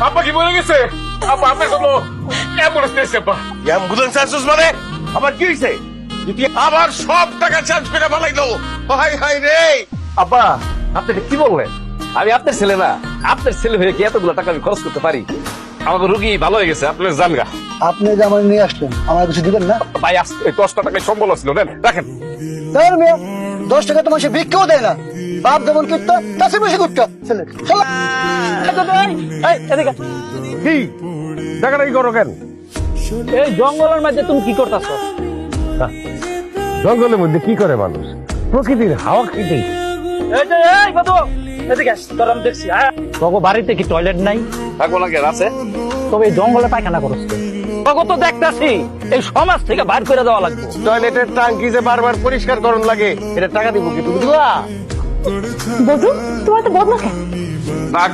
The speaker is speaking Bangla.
আপা কি বলে গেছে? আপা আপনার জন্য অ্যাম্বুলেন্স নিয়েছে আপা। অ্যাম্বুলেন্স আসছিস মানে? আবার কি হয়েছে? আবার সব টাকা চার্জ করে ফেলাইলো। হাই হাই রে। আব্বা আপনি এটা কি বললেন? আমি আপনার ছেলে না, আপনার ছেলে হয়ে কি এতগুলো টাকা আমি খরচ করতে পারি? আমাকে রুগী ভালো হয়ে গেছে, আপনার জানগা। আপনি যে আমার নিয়ে আসলেন আমার কিছু দিবেন না? ভাই আজকে 10টা টাকায় সম্বল ছিল, নেন রাখেন। তার মেয়ে 10 টাকা তো মানুষের ভিক্ষাও দেয় না। বাপ যেমন করতো তার চেয়ে বেশি করতো ছেলে। শালা। এই, এদিকে। কি টাকাটা কি করো কেন? এই জঙ্গলের মধ্যে তুমি কি করতেছো? জঙ্গলের মধ্যে কি করে মানুষ? প্রকৃতির হাওয়া খেতে। এই যে এই বাবু এদিকে আস, তোর আমি দেখছি। তোকে বাড়িতে কি টয়লেট নাই? থাকবো না কেন, আছে? তবে এই জঙ্গলে পায়খানা করছ তোকে তো দেখতেছি এই সমাজ থেকে বাইর করে দেওয়া লাগবে। টয়লেটের টাঙ্কি যে বারবার পরিষ্কার করন লাগে, এটা টাকা দিব কি তুমি দিবা? বধু তোমার তো বদনা কেন? নাক